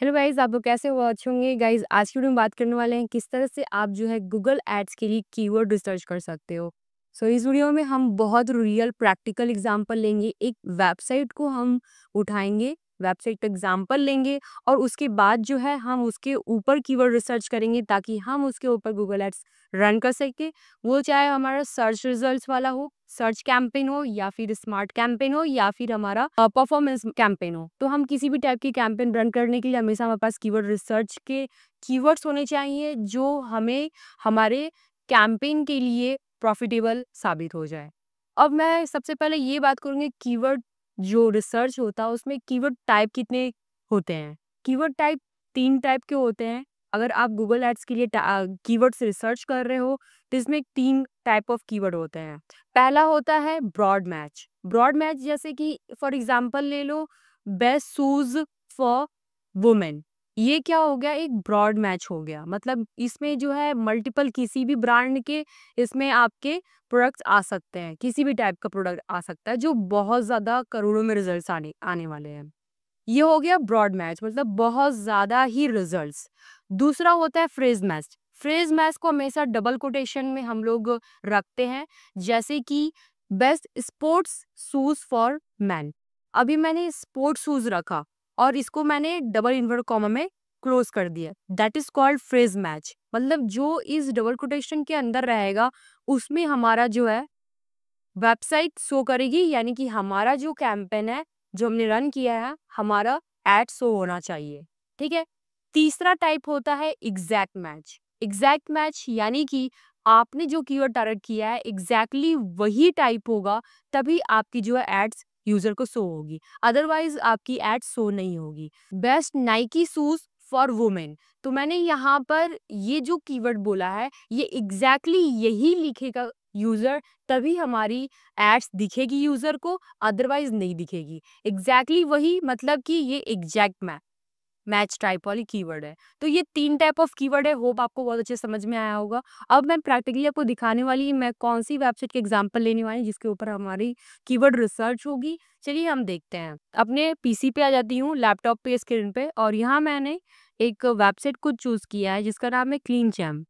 Hello guys, आप लोग कैसे हो? अच्छे होंगे। गाइस, आज की वीडियो में बात करने वाले हैं किस तरह से आप जो है गूगल एड्स के लिए कीवर्ड रिसर्च कर सकते हो। इस वीडियो में हम बहुत रियल प्रैक्टिकल एग्जांपल लेंगे। एक वेबसाइट को हम उठाएंगे, वेबसाइट का एग्जांपल लेंगे और उसके बाद जो है हम उसके ऊपर कीवर्ड रिसर्च करेंगे ताकि हम उसके ऊपर गूगल एड्स रन कर सके। वो चाहे हमारा सर्च रिजल्ट्स वाला हो, सर्च कैंपेन हो या फिर स्मार्ट कैंपेन हो या फिर हमारा परफॉर्मेंस कैंपेन हो। तो हम किसी भी टाइप की कैंपेन रन करने के लिए हमेशा हमारे पास कीवर्ड रिसर्च के कीवर्ड्स होने चाहिए जो हमें हमारे कैंपेन के लिए प्रॉफिटेबल साबित हो जाए। अब मैं सबसे पहले ये बात करूंगी, कीवर्ड जो रिसर्च होता है उसमें कीवर्ड टाइप कितने होते हैं। कीवर्ड टाइप 3 टाइप के होते हैं। अगर आप गूगल एड्स के लिए कीवर्ड्स रिसर्च कर रहे हो तो इसमें 3 टाइप ऑफ कीवर्ड होते हैं। पहला होता है ब्रॉड मैच। ब्रॉड मैच जैसे कि फॉर एग्जांपल ले लो, बेस्ट शूज फॉर वुमेन। ये क्या हो गया, एक ब्रॉड मैच हो गया। मतलब इसमें जो है मल्टीपल किसी भी ब्रांड के इसमें आपके प्रोडक्ट्स आ सकते हैं, किसी भी टाइप का प्रोडक्ट आ सकता है जो बहुत ज्यादा करोड़ों में रिजल्ट्स आने आने वाले हैं। ये हो गया ब्रॉड मैच, मतलब बहुत ज्यादा ही रिजल्ट्स। दूसरा होता है फ्रेज मैच। फ्रेज मैच को हमेशा डबल कोटेशन में हम लोग रखते हैं, जैसे कि best sports shoes for man. अभी मैंने स्पोर्ट्स शूज रखा और इसको मैंने डबल इन्वर्ट कॉमा में क्लोज कर दिया, that is called phrase match. मतलब जो इस डबल कोटेशन के अंदर रहेगा उसमें हमारा जो है वेबसाइट शो करेगी, यानी कि हमारा जो कैंपेन है जो हमने रन किया है हमारा एड शो होना चाहिए। ठीक है। तीसरा टाइप होता है एग्जैक्ट मैच। एग्जैक्ट मैच यानी कि आपने जो कीवर्ड टारगेट किया है एग्जैक्टली वही टाइप होगा, तभी आपकी जो है एड्स यूजर को शो होगी, अदरवाइज आपकी एड शो नहीं होगी। Best Nike shoes for women. तो मैंने यहाँ पर ये जो कीवर्ड बोला है ये एग्जैक्टली यही लिखेगा यूजर, तभी हमारी एड्स दिखेगी यूजर को, अदरवाइज नहीं दिखेगी। एग्जैक्टली वही, मतलब कि ये एग्जैक्ट मैच टाइप वाली कीवर्ड है। तो ये 3 टाइप ऑफ कीवर्ड है। होप आपको बहुत अच्छे समझ में आया होगा। अब मैं प्रैक्टिकली आपको दिखाने वाली मैं कौन सी वेबसाइट के एग्जांपल लेने वाली जिसके ऊपर हमारी कीवर्ड रिसर्च होगी। चलिए हम देखते हैं। अपने पीसी पे आ जाती हूँ, लैपटॉप पे स्क्रीन पे, और यहाँ मैंने एक वेबसाइट को चूज किया है जिसका नाम है क्लीन चैम्प।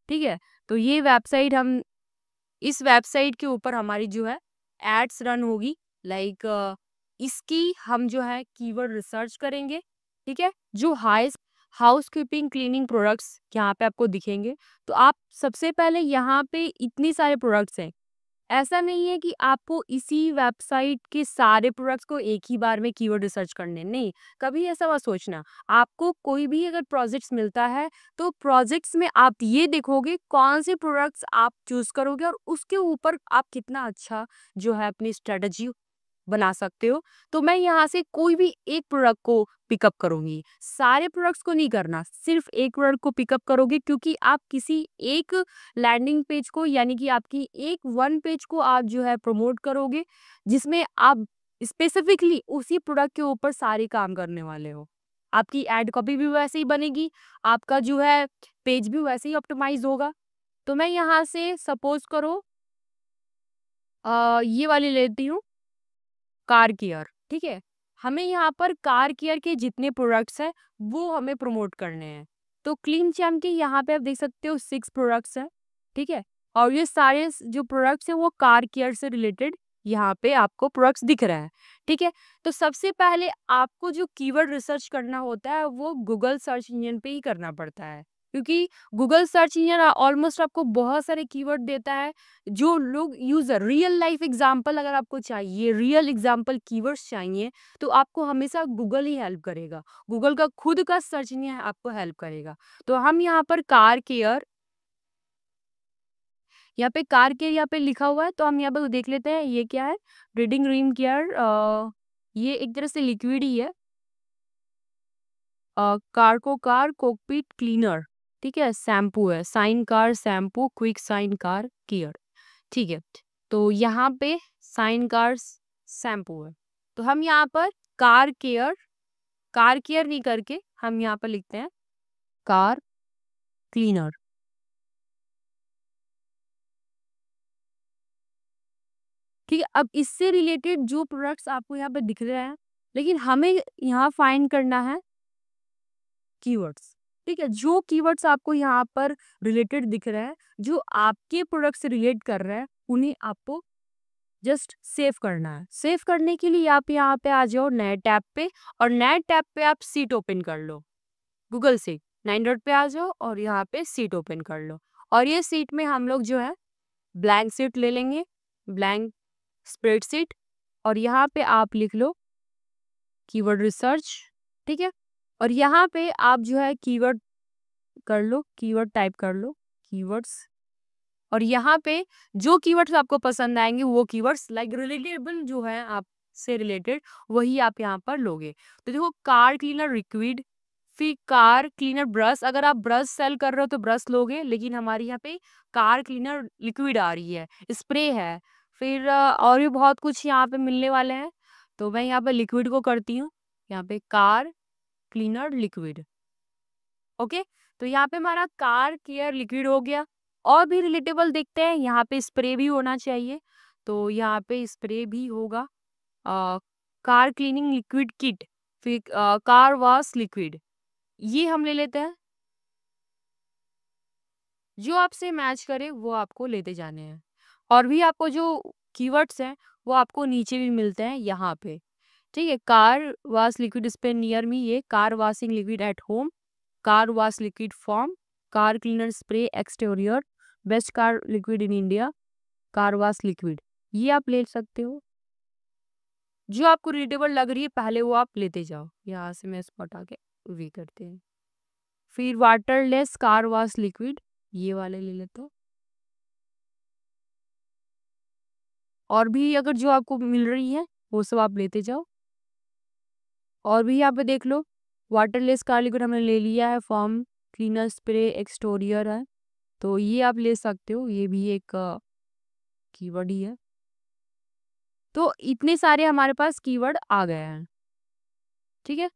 ठीक है। तो ये वेबसाइट, हम इस वेबसाइट के ऊपर हमारी जो है एड्स रन होगी। लाइक इसकी हम जो है कीवर्ड रिसर्च करेंगे। ठीक है। जो हाउस कीपिंग क्लीनिंग प्रोडक्ट्स यहाँ पे आपको दिखेंगे। तो आप सबसे पहले यहाँ पे इतनी सारे प्रोडक्ट्स हैं, ऐसा नहीं है कि आपको इसी वेबसाइट के सारे प्रोडक्ट्स को एक ही बार में कीवर्ड रिसर्च करने, नहीं, कभी ऐसा मत सोचना। आपको कोई भी अगर प्रोजेक्ट्स मिलता है तो प्रोजेक्ट्स में आप ये देखोगे कौन से प्रोडक्ट्स आप चूज करोगे और उसके ऊपर आप कितना अच्छा जो है अपनी स्ट्रेटजी बना सकते हो। तो मैं यहाँ से कोई भी एक प्रोडक्ट को पिकअप करूंगी, सारे प्रोडक्ट्स को नहीं करना, सिर्फ एक प्रोडक्ट को पिकअप करोगे, क्योंकि आप किसी एक लैंडिंग पेज को, यानी कि आपकी एक वन पेज को आप जो है प्रमोट करोगे जिसमें आप स्पेसिफिकली उसी प्रोडक्ट के ऊपर सारे काम करने वाले हो। आपकी एड कॉपी भी वैसे ही बनेगी, आपका जो है पेज भी वैसे ही ऑप्टिमाइज होगा। तो मैं यहाँ से सपोज करो ये वाली लेती हूँ, कार केयर। ठीक है। हमें यहाँ पर कार केयर के जितने प्रोडक्ट्स हैं वो हमें प्रमोट करने हैं। तो क्लीन चैम्प के यहाँ पे आप देख सकते हो 6 प्रोडक्ट्स हैं। ठीक है। और ये सारे जो प्रोडक्ट्स हैं वो कार केयर से रिलेटेड यहाँ पे आपको प्रोडक्ट्स दिख रहे हैं। ठीक है। तो सबसे पहले आपको जो कीवर्ड रिसर्च करना होता है वो गूगल सर्च इंजन पे ही करना पड़ता है, क्योंकि गूगल सर्च इंजन ऑलमोस्ट आपको बहुत सारे कीवर्ड देता है। जो लोग यूजर रियल लाइफ एग्जांपल अगर आपको चाहिए, रियल एग्जांपल कीवर्ड्स चाहिए, तो आपको हमेशा गूगल ही हेल्प करेगा। गूगल का खुद का सर्च इंजन आपको हेल्प करेगा। तो हम यहाँ पर कार केयर, यहाँ पे कार केयर यहाँ पे लिखा हुआ है, तो हम यहाँ पे देख लेते हैं ये क्या है। रीडिंग रीम केयर, ये एक तरह से लिक्विड ही है। Car cockpit cleaner. ठीक है। शैम्पू है, shine car shampoo, quick shine car care. ठीक है। तो यहाँ पे साइन कार शैम्पू है, तो हम यहाँ पर कार केयर नहीं करके हम यहाँ पर लिखते हैं कार क्लीनर। ठीक है। अब इससे रिलेटेड जो प्रोडक्ट्स आपको यहाँ पे दिख रहे हैं, लेकिन हमें यहाँ फाइंड करना है कीवर्ड्स। ठीक है, जो कीवर्ड्स आपको यहाँ पर रिलेटेड दिख रहा है, जो आपके प्रोडक्ट से रिलेट कर रहा है, उन्हें आपको जस्ट सेव करना है। सेव करने के लिए आप यहाँ पे आ जाओ नए टैब पे, और नए टैब पे आप सीट ओपन कर लो, गूगल सीट 9 डॉट पे आ जाओ और यहाँ पे सीट ओपन कर लो। और ये सीट में हम लोग जो है ब्लैंक सीट ले लेंगे, ब्लैंक स्प्रेडशीट, और यहाँ पे आप लिख लो कीवर्ड रिसर्च। ठीक है, और यहाँ पे आप जो है कीवर्ड कर लो, कीवर्ड टाइप कर लो, कीवर्ड्स, और यहाँ पे जो कीवर्ड्स आपको पसंद आएंगे वो कीवर्ड्स लाइक रिलेटेबल जो है आप से रिलेटेड, वही आप यहाँ पर लोगे। तो देखो कार क्लीनर लिक्विड, फिर कार क्लीनर ब्रश, अगर आप ब्रश सेल कर रहे हो तो ब्रश लोगे, लेकिन हमारे यहाँ पे कार क्लीनर लिक्विड आ रही है, स्प्रे है, फिर और भी बहुत कुछ यहाँ पे मिलने वाले हैं। तो मैं यहाँ पे लिक्विड को करती हूँ, यहाँ पे कार क्लीनर लिक्विड। ओके, तो यहाँ पे हमारा कार केयर लिक्विड हो गया। और भी रिलेटेबल देखते हैं, यहाँ पे स्प्रे भी होना चाहिए, तो यहाँ पे स्प्रे भी होगा। कार क्लीनिंग लिक्विड किट, फिर कार वॉश लिक्विड, ये हम ले लेते हैं। जो आपसे मैच करे वो आपको लेते जाने हैं। और भी आपको जो कीवर्ड्स हैं वो आपको नीचे भी मिलते हैं यहाँ पे। ठीक है, car wash liquid spray near me, ये car washing liquid at home, car wash liquid form, car cleaner spray exterior, best car liquid in India, car wash liquid, ये आप ले सकते हो। जो आपको रिलेटेबल लग रही है पहले वो आप लेते जाओ। यहाँ से मैं इसको हटा के वी करते हैं। फिर वाटरलेस कार वॉश लिक्विड, ये वाले ले लेते हो। और भी अगर जो आपको मिल रही है वो सब आप लेते जाओ। और भी यहाँ पे देख लो, वाटरलेस कार लिक्विड हमने ले लिया है, फॉर्म क्लीनर स्प्रे एक्सटीरियर है, तो ये आप ले सकते हो, ये भी एक कीवर्ड ही है। तो इतने सारे हमारे पास कीवर्ड आ गए हैं। ठीक है,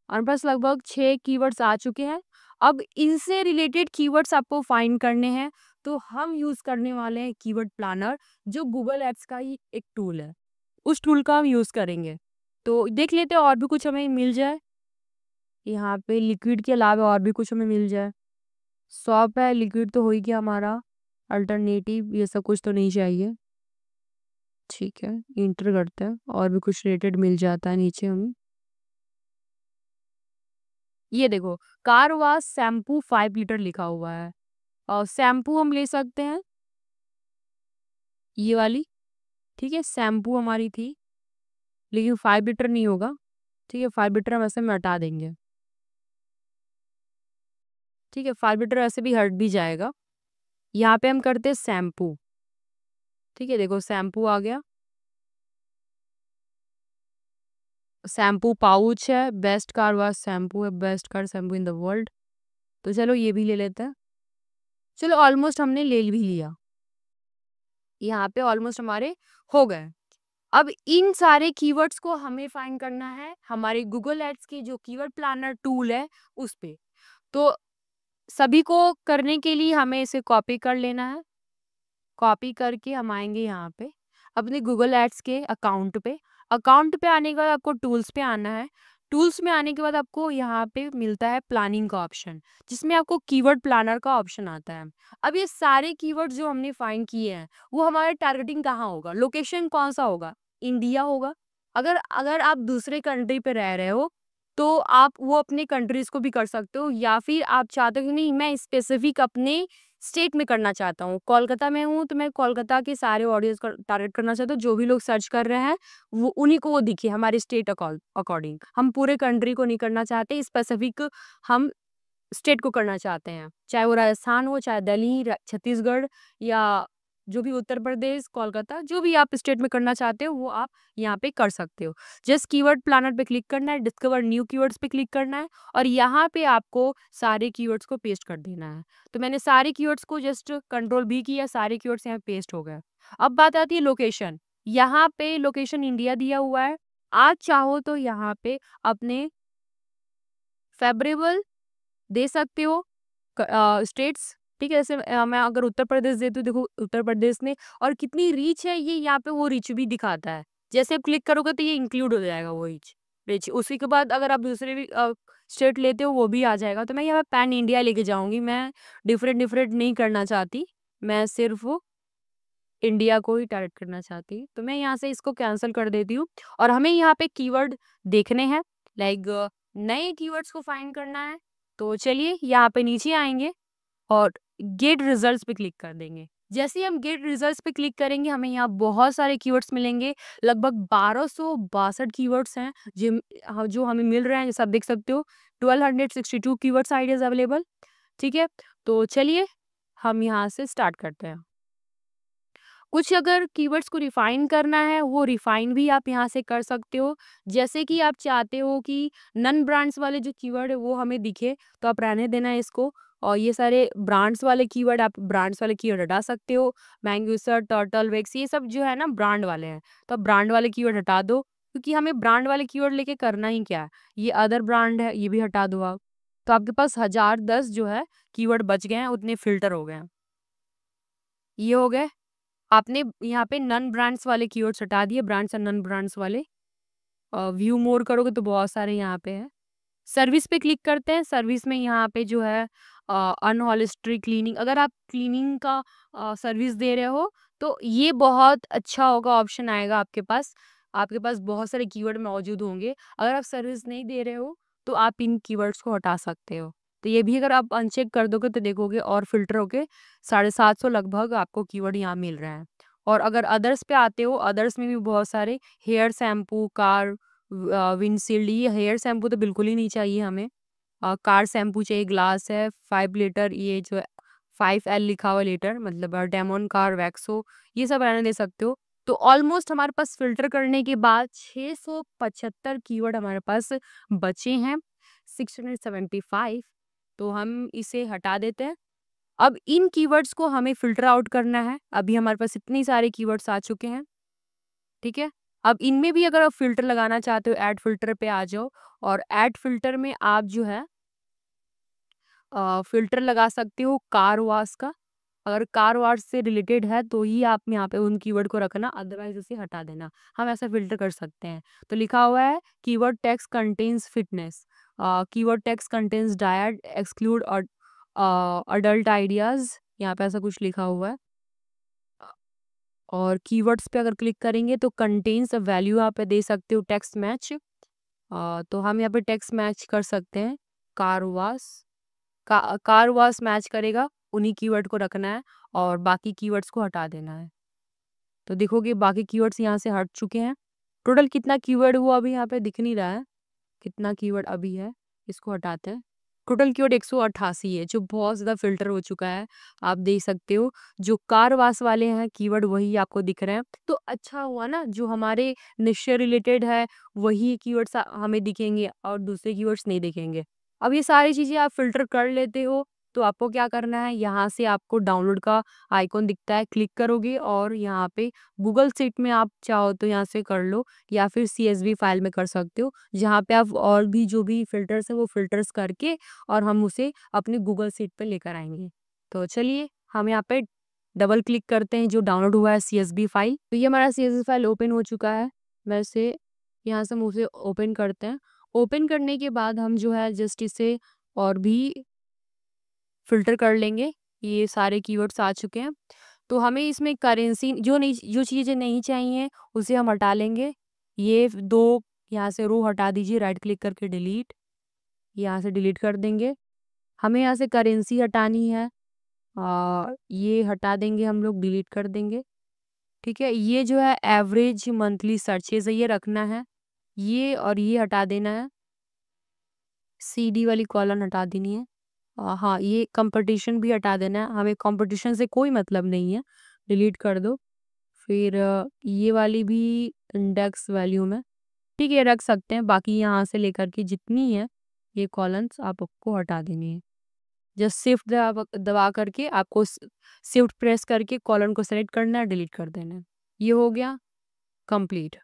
हमारे पास लगभग 6 कीवर्ड्स आ चुके हैं। अब इनसे रिलेटेड कीवर्ड्स आपको फाइंड करने हैं, तो हम यूज करने वाले हैं कीवर्ड प्लानर, जो गूगल एप्स का ही एक टूल है, उस टूल का हम यूज करेंगे। तो देख लेते हैं और भी कुछ हमें मिल जाए, यहाँ पे लिक्विड के अलावा और भी कुछ हमें मिल जाए। सॉप है, लिक्विड तो हो ही गया हमारा, अल्टरनेटिव ये सब कुछ तो नहीं चाहिए। ठीक है, इंटर करते हैं, और भी कुछ रिलेटेड मिल जाता है नीचे हमें। ये देखो कार वॉश शैम्पू 5 लीटर लिखा हुआ है, और शैम्पू हम ले सकते हैं ये वाली। ठीक है, शैम्पू हमारी थी, लेकिन 5 लीटर नहीं होगा। ठीक है, 5 लीटर हम ऐसे में हटा देंगे। ठीक है, 5 लीटर ऐसे भी हट भी जाएगा। यहाँ पे हम करते हैं शैम्पू। ठीक है, देखो शैम्पू आ गया, शैम्पू पाउच है, बेस्ट कार वॉश शैम्पू है, best car shampoo in the world. तो चलो ये भी ले लेते हैं। चलो ऑलमोस्ट हमने ले भी लिया, यहाँ पे ऑलमोस्ट हमारे हो गए। अब इन सारे कीवर्ड्स को हमें फाइंड करना है हमारे गूगल एड्स के जो कीवर्ड प्लानर टूल है उस पे। तो सभी को करने के लिए हमें इसे कॉपी कर लेना है। कॉपी करके हम आएंगे यहाँ पे अपने गूगल एड्स के अकाउंट पे। अकाउंट पे आने के बाद आपको टूल्स पे आना है। टूल्स में आने के बाद आपको यहाँ पे मिलता है प्लानिंग का ऑप्शन, जिसमें आपको कीवर्ड प्लानर का ऑप्शन आता है। अब ये सारे कीवर्ड जो हमने फाइंड किए हैं वो हमारा टारगेटिंग कहाँ होगा, लोकेशन कौन सा होगा, इंडिया होगा। अगर अगर आप दूसरे कंट्री पे रह रहे हो तो आप वो अपने कंट्रीज को भी कर सकते हो, या फिर आप चाहते हो कि नहीं मैं स्पेसिफिक अपने स्टेट में करना चाहता हूँ, कोलकाता में हूँ तो मैं कोलकाता के सारे ऑडियंस को टारगेट करना चाहता हूँ, जो भी लोग सर्च कर रहे हैं वो उन्हीं को वो दिखे हमारे स्टेट अकॉर्डिंग। हम पूरे कंट्री को नहीं करना चाहते, स्पेसिफिक हम स्टेट को करना चाहते हैं, चाहे वो राजस्थान हो, चाहे दिल्ली, छत्तीसगढ़, या जो भी उत्तर प्रदेश, कोलकाता, जो भी आप स्टेट में करना चाहते हो वो आप यहाँ पे कर सकते हो। जस्ट कीवर्ड प्लानर पे क्लिक करना है, डिस्कवर न्यू कीवर्ड्स पे क्लिक करना है, और यहाँ पे आपको सारे कीवर्ड्स को पेस्ट कर देना है। तो मैंने सारे कीवर्ड्स को जस्ट कंट्रोल भी किया, सारे कीवर्ड्स यहाँ पेस्ट हो गए। अब बात आती है लोकेशन। यहाँ पे लोकेशन इंडिया दिया हुआ है, आप चाहो तो यहाँ पे अपने फेवरेबल दे सकते हो स्टेट्स। ठीक है, जैसे मैं अगर उत्तर प्रदेश देती हूँ, देखो उत्तर प्रदेश में और कितनी रीच है ये यहाँ पे वो रीच भी दिखाता है। जैसे आप क्लिक करोगे तो ये इंक्लूड हो जाएगा वो रीच रीच। उसी के बाद अगर आप दूसरे भी स्टेट लेते हो वो भी आ जाएगा। तो मैं यहाँ पे पैन इंडिया लेके जाऊंगी, मैं डिफरेंट नहीं करना चाहती, मैं सिर्फ इंडिया को ही टारगेट करना चाहती। तो मैं यहाँ से इसको कैंसिल कर देती हूँ। और हमें यहाँ पे कीवर्ड देखने हैं, लाइक नए कीवर्ड्स को फाइंड करना है। तो चलिए यहाँ पे नीचे आएंगे और गेट रिजल्ट्स पे क्लिक कर देंगे। जैसे ही हम गेट रिजल्ट्स पे क्लिक करेंगे हमें यहाँ बहुत सारे कीवर्ड्स मिलेंगे, लगभग 1262 कीवर्ड्स हैं जो हमें मिल रहे हैं। जैसे आप देख सकते हो 1262 कीवर्ड्स आइडियाज अवेलेबल। ठीक है, तो चलिए हम यहाँ से स्टार्ट करते हैं। कुछ अगर कीवर्ड्स को रिफाइन करना है वो रिफाइन भी आप यहाँ से कर सकते हो। जैसे कि आप चाहते हो कि नन ब्रांड्स वाले जो कीवर्ड है वो हमें दिखे, तो आप रहने देना है इसको, और ये सारे ब्रांड्स वाले कीवर्ड आप ब्रांड्स वाले कीवर्ड हटा सकते हो। मैंगूसर, टर्टल, वेक्स, ये सब जो है ना ब्रांड वाले हैं, तो आप ब्रांड वाले कीवर्ड हटा दो, क्योंकि हमें ब्रांड वाले कीवर्ड लेके करना ही क्या है। ये अदर ब्रांड है, ये भी हटा दो आप। तो आपके पास 1010 जो है कीवर्ड बच गए हैं, उतने फिल्टर हो गए हैं। ये हो गए। आपने यहाँ पे नन ब्रांड्स वाले कीवर्ड्स हटा दिए, ब्रांड्स और नन ब्रांड्स वाले। व्यू मोर करोगे तो बहुत सारे यहाँ पे है। सर्विस पे क्लिक करते हैं। सर्विस में यहाँ पे जो है अनहॉलिस्ट्री क्लीनिंग, अगर आप क्लीनिंग का सर्विस दे रहे हो तो ये बहुत अच्छा होगा, ऑप्शन आएगा आपके पास। आपके पास बहुत सारे कीवर्ड मौजूद होंगे। अगर आप सर्विस नहीं दे रहे हो तो आप इन कीवर्ड्स को हटा सकते हो। तो ये भी अगर आप अनचेक कर दोगे तो देखोगे और फिल्टर होके 750 लगभग आपको कीवर्ड यहाँ मिल रहे हैं। और अगर अदर्स पे आते हो, अदर्स में भी बहुत सारे हेयर शैम्पू, कार विंडशील्ड, ये हेयर शैम्पू तो बिल्कुल ही नहीं चाहिए हमें। कार शैम्पू चाहिए, ग्लास है 5 लीटर, ये जो है 5L लिखा हुआ लीटर, मतलब डेमोन कार वैक्सो, ये सब रहने दे सकते हो। तो ऑलमोस्ट हमारे पास फिल्टर करने के बाद 675 कीवर्ड हमारे पास बचे हैं, 675। तो हम इसे हटा देते हैं। अब इन कीवर्ड्स को हमें फिल्टर आउट करना है। अभी हमारे पास इतने सारे कीवर्ड्स आ चुके हैं। ठीक है, अब इनमें भी अगर आप फिल्टर लगाना चाहते हो, ऐड फिल्टर पे आ जाओ, और ऐड फिल्टर में आप जो है फिल्टर लगा सकते हो कार वॉश का। अगर कार वॉश से रिलेटेड है तो ही आप यहाँ पे उन कीवर्ड को रखना, अदरवाइज उसे हटा देना। हम ऐसा फिल्टर कर सकते हैं। तो लिखा हुआ है keyword text contains fitness, keyword text contains diet, exclude और अडल्ट आइडियाज, यहाँ पे ऐसा कुछ लिखा हुआ है। और कीवर्ड्स पे अगर क्लिक करेंगे तो कंटेन्स वैल्यू यहाँ पे दे सकते हो टेक्स्ट मैच। तो हम यहाँ पे टेक्स्ट मैच कर सकते हैं car wash. Car wash match करेगा, उन्हीं कीवर्ड को रखना है और बाकी कीवर्ड्स को हटा देना है। तो देखोगे बाकी कीवर्ड्स यहाँ से हट चुके हैं। टोटल कितना कीवर्ड हुआ अभी यहाँ पे दिख नहीं रहा है, कितना कीवर्ड अभी है, इसको हटाते हैं। टोटल कीवर्ड 188 है, जो बहुत ज़्यादा फिल्टर हो चुका है। आप देख सकते हो जो कार वास वाले हैं कीवर्ड वही आपको दिख रहे हैं। तो अच्छा हुआ ना, जो हमारे निश्चय रिलेटेड है वही कीवर्ड्स हमें दिखेंगे और दूसरे कीवर्ड्स नहीं दिखेंगे। अब ये सारी चीज़ें आप फिल्टर कर लेते हो तो आपको क्या करना है, यहाँ से आपको डाउनलोड का आइकॉन दिखता है, क्लिक करोगे और यहाँ पे गूगल शीट में आप चाहो तो यहाँ से कर लो, या फिर CSV फाइल में कर सकते हो, जहाँ पे आप और भी जो भी फिल्टर्स है वो फिल्टर्स करके और हम उसे अपने गूगल शीट पे लेकर आएंगे। तो चलिए हम यहाँ पे डबल क्लिक करते हैं जो डाउनलोड हुआ है CSV फाइल। तो ये हमारा CSV फाइल ओपन हो चुका है। वैसे यहाँ से हम उसे ओपन करते हैं। ओपन करने के बाद हम जो है जस्ट इसे और भी फिल्टर कर लेंगे। ये सारे कीवर्ड्स आ चुके हैं। तो हमें इसमें करेंसी जो चीज़ें नहीं चाहिए उसे हम हटा लेंगे। ये 2 यहाँ से रो हटा दीजिए, राइट क्लिक करके डिलीट, यहाँ से डिलीट कर देंगे। हमें यहाँ से करेंसी हटानी है, ये हटा देंगे, हम लोग डिलीट कर देंगे। ठीक है, ये जो है एवरेज मंथली सर्चेज है, ये रखना है। ये और ये हटा देना है। CD वाली कॉलम हटा देनी है। हाँ, ये कंपटीशन भी हटा देना है, हमें कंपटीशन से कोई मतलब नहीं है, डिलीट कर दो। फिर ये वाली भी इंडेक्स वैल्यू में, ठीक है, रख सकते हैं। बाकी यहाँ से लेकर के जितनी है ये कॉलम्स आपको हटा देनी है। जस्ट शिफ्ट दबा करके आपको शिफ्ट प्रेस करके कॉलम को सेलेक्ट करना है, डिलीट कर देना है। ये हो गया कंप्लीट।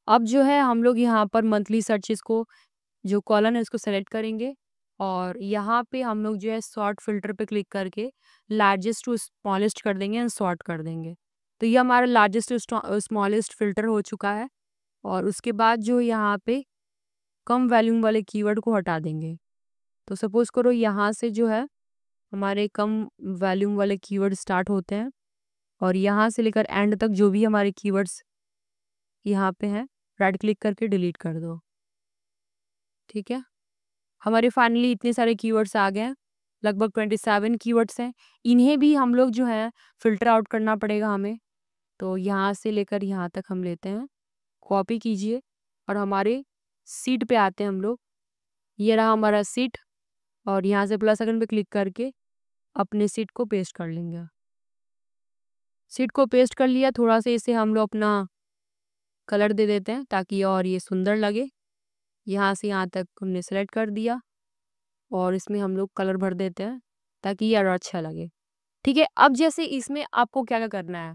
अब जो है हम लोग यहाँ पर मंथली सर्चेस को, जो कॉलम है उसको सेलेक्ट करेंगे और यहाँ पे हम लोग जो है सॉर्ट फिल्टर पे क्लिक करके लार्जेस्ट टू स्मॉलेस्ट कर देंगे एंड सॉर्ट कर देंगे। तो ये हमारा लार्जेस्ट टू स्मॉलेस्ट फिल्टर हो चुका है। और उसके बाद जो यहाँ पे कम वॉल्यूम वाले कीवर्ड को हटा देंगे। तो सपोज करो यहाँ से जो है हमारे कम वॉल्यूम वाले कीवर्ड स्टार्ट होते हैं और यहाँ से लेकर एंड तक जो भी हमारे कीवर्ड्स यहाँ पे हैं राइट क्लिक करके डिलीट कर दो। ठीक है, हमारे फाइनली इतने सारे कीवर्ड्स आ गए हैं, लगभग 27 कीवर्ड्स हैं। इन्हें भी हम लोग जो है फिल्टर आउट करना पड़ेगा हमें। तो यहाँ से लेकर यहाँ तक हम लेते हैं, कॉपी कीजिए और हमारे सीट पे आते हैं हम लोग। ये रहा हमारा सीट और यहाँ से प्लस आइकन पे क्लिक करके अपने सीट को पेस्ट कर लेंगे। सीट को पेस्ट कर लिया, थोड़ा सा इसे हम लोग अपना कलर दे देते हैं ताकि और ये सुंदर लगे। यहाँ से यहाँ तक हमने सेलेक्ट कर दिया और इसमें हम लोग कलर भर देते हैं ताकि ये और अच्छा लगे। ठीक है, अब जैसे इसमें आपको क्या क्या करना है,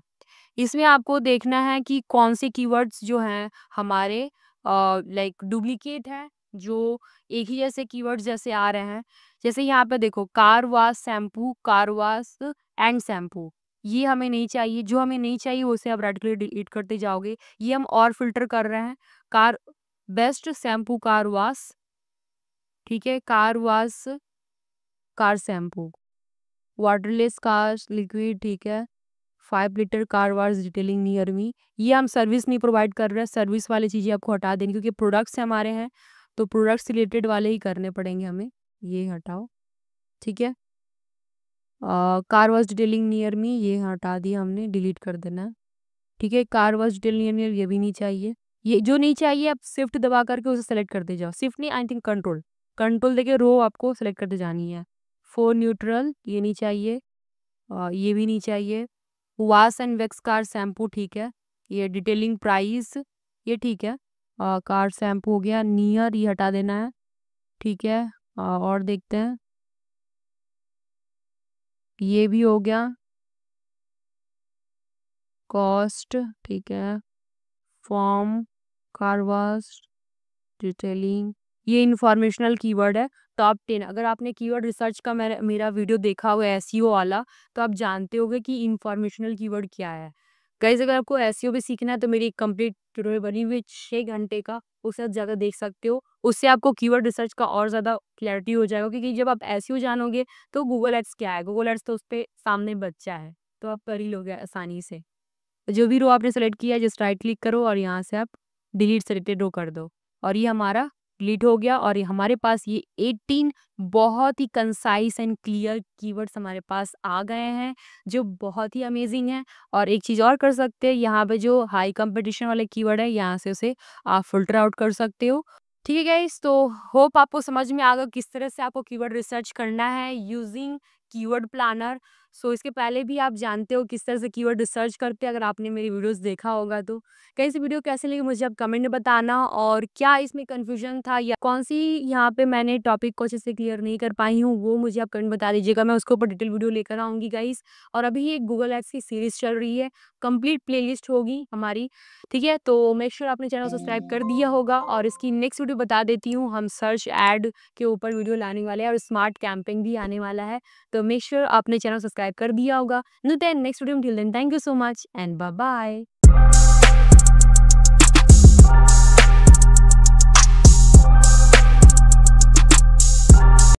इसमें आपको देखना है कि कौन से कीवर्ड्स जो हैं हमारे लाइक डुप्लीकेट है, जो एक ही जैसे कीवर्ड्स जैसे आ रहे हैं। जैसे यहाँ पे देखो car wash shampoo, car wash and shampoo, ये हमें नहीं चाहिए। जो हमें नहीं चाहिए उसे आप राइट क्लिक डिलीट करते जाओगे। ये हम और फिल्टर कर रहे हैं, car best shampoo car wash, ठीक है, car wash car shampoo, waterless car liquid, ठीक है, 5 litre car wash detailing near me. ये हम सर्विस नहीं प्रोवाइड कर रहे हैं, सर्विस वाली चीज़ें आपको हटा देनी क्योंकि प्रोडक्ट्स हमारे हैं तो प्रोडक्ट्स रिलेटेड वाले ही करने पड़ेंगे हमें। ये हटाओ, ठीक है। Car wash detailing near me ये हटा दिया हमने, डिलीट कर देना है। ठीक है, कार वाश डिटेलिंग नियर ये भी नहीं चाहिए। ये जो नहीं चाहिए आप शिफ्ट दबा करके उसे सेलेक्ट करते जाओ। शिफ्ट नहीं, आई थिंक कंट्रोल, कंट्रोल देके रो आपको सेलेक्ट करते जानी है। फोर न्यूट्रल ये नहीं चाहिए, ये भी नहीं चाहिए। Wash and wax car shampoo, ठीक है। ये डिटेलिंग प्राइस ये ठीक है। कार शैम्पू हो गया। नियर ये हटा देना है, ठीक है। और देखते हैं, ये भी हो गया। कॉस्ट, ठीक है। फॉर्म, कार वाश, डिटेलिंग, ये इंफॉर्मेशनल कीवर्ड है। टॉप 10, अगर आपने कीवर्ड रिसर्च का मेरा वीडियो देखा हुआ है एसईओ वाला, तो आप जानते होंगे कि इंफॉर्मेशनल कीवर्ड क्या है। गाइस अगर आपको एसईओ भी सीखना है तो मेरी एक कंप्लीट ट्यूटोरियल बनी हुई है 6 घंटे का, उसे आप ज़्यादा देख सकते हो। उससे आपको कीवर्ड रिसर्च का और ज़्यादा क्लैरिटी हो जाएगा क्योंकि जब आप एसईओ जानोगे तो गूगल एड्स क्या है, गूगल एड्स तो उस पर सामने बच्चा है, तो आप कर ही लोगे आसानी से। जो भी रो आपने सेलेक्ट किया है जस्ट राइट क्लिक करो और यहाँ से आप डिलीट सेलेक्टेड रो कर दो और ये हमारा डिलीट हो गया। और ये हमारे पास ये 18 बहुत ही कंसाइज एंड क्लियर कीवर्ड्स हमारे पास आ गए हैं जो बहुत ही अमेजिंग है। और एक चीज़ और कर सकते हैं, यहाँ पे जो हाई कंपटीशन वाले कीवर्ड है यहाँ से उसे आप फिल्टर आउट कर सकते हो। ठीक है गाइस, तो होप आपको समझ में आ गया किस तरह से आपको कीवर्ड रिसर्च करना है यूजिंग कीवर्ड प्लानर। सो इसके पहले भी आप जानते हो किस तरह से कीवर्ड रिसर्च करते हैं अगर आपने मेरी वीडियोस देखा होगा तो। कहीं से वीडियो कैसे लगी मुझे आप कमेंट में बताना, और क्या इसमें कन्फ्यूजन था या कौन सी यहाँ पे मैंने टॉपिक को अच्छे से क्लियर नहीं कर पाई हूँ वो मुझे आप कमेंट बता दीजिएगा, मैं उसके ऊपर डिटेल वीडियो लेकर आऊँगी गाइस। और अभी ये गूगल एड्स की सीरीज चल रही है, कंप्लीट प्लेलिस्ट होगी हमारी, ठीक है। तो मेक श्योर आपने चैनल सब्सक्राइब कर दिया होगा। और इसकी नेक्स्ट वीडियो बता देती हूँ, हम सर्च एड के ऊपर वीडियो लाने वाले हैं और स्मार्ट कैंपेन भी आने वाला है। तो मेक श्योर आपने चैनल सब्सक्राइब कर दिया होगा। मिलते हैं नेक्स्ट वीडियो में, till then thank you so much and bye bye.